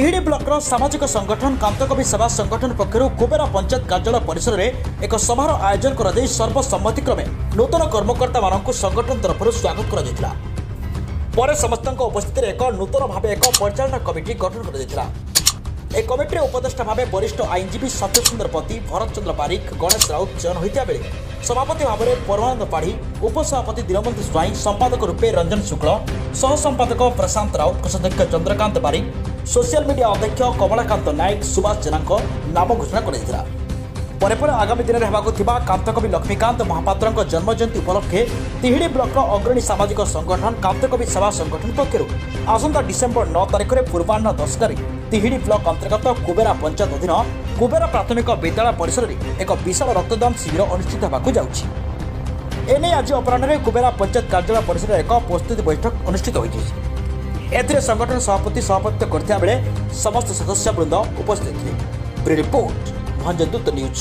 तिहिडी blocker सामाजिक संगठन कांतकवि सेवा संगठन पक्षर कुबेरा पंचायत कार्यालय परिसर में एक सभार आयोजन कर सर्वसम्मतिक्रमे नूतन कर्मकर्ता मानक संगठन तरफ स्वागत कर समस्त उपस्थित एक नूतन भाव एक परिचालना कमिटी गठन कर कमिटी उपदेष्टा भाव वरिष्ठ आईनजीवी सत्यसुंदर पति भरत चंद्र बारिक गणेश राउत चयन होता बेले सभापति भाव में परमानंद पाढ़ी उपसभापति दीनबंधु स्वाई संपादक रूपे रंजन शुक्ल सह संपादक प्रशांत राउत कोषाध्यक्ष चंद्रकांत बारिक सोशल मीडिया अध्यक्ष कमलाकांत नायक सुभाष जेना नाम घोषणा कर आगामी दिन में होगा कांतकवि लक्ष्मीकांत महापात्र जन्म जयंती उपलक्षे तिहिडी ब्लॉक अग्रणी सामाजिक संगठन कांतकवि सेवा संगठन पक्षर आसंता डिसेम्बर 9 तारिख में पूर्वाह्न 10 तिहिडी ब्लॉक अंतर्गत कुबेरा पंचायत अधीन कुबेरा प्राथमिक विद्यालय परिसर में एक विशाल रक्तदान शिविर अनुष्ठित होगा जाने आज अपराह कुबेरा पंचायत कार्यालय परिसर में एक प्रस्तुति बैठक अनुष्ठित होती संगठन सभापति सभापतित्व करता बेले समस्त सदस्य वृंद उपस्थित थे। Report Bhanjdoot news.